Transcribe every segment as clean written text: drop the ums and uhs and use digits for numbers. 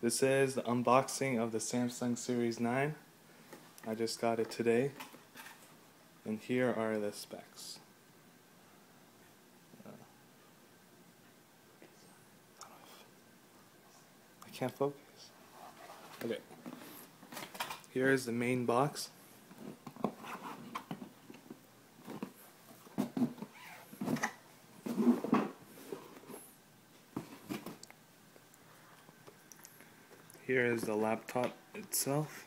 This is the unboxing of the Samsung Series 9. I just got it today, and here are the specs. I can't focus. Okay. Here is the main box. Here is the laptop itself.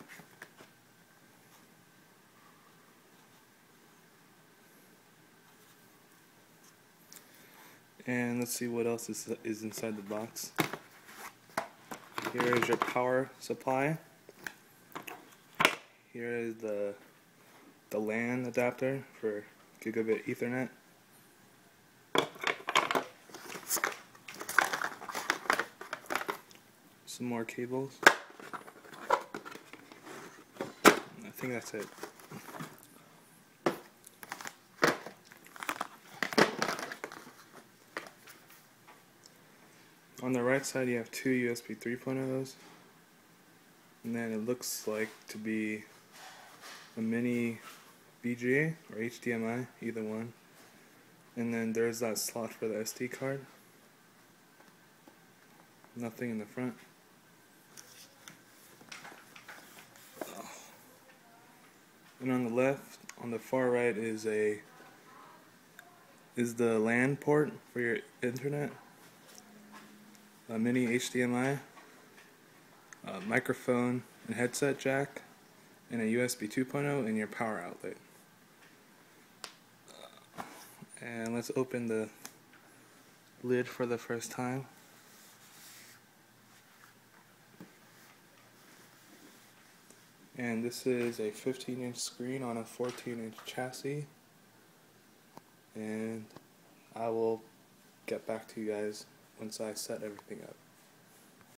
And let's see what else is inside the box. Here is your power supply. Here is the LAN adapter for Gigabit Ethernet. Some more cables. I think that's it. On the right side you have two USB 3.0s, and then it looks like to be a mini VGA or HDMI, either one. And then there's that slot for the SD card. Nothing in the front. And on the left, on the far right, is the LAN port for your internet, a mini HDMI, a microphone and headset jack, and a USB 2.0 and your power outlet. And let's open the lid for the first time. And this is a 15-inch screen on a 14-inch chassis. And I will get back to you guys once I set everything up.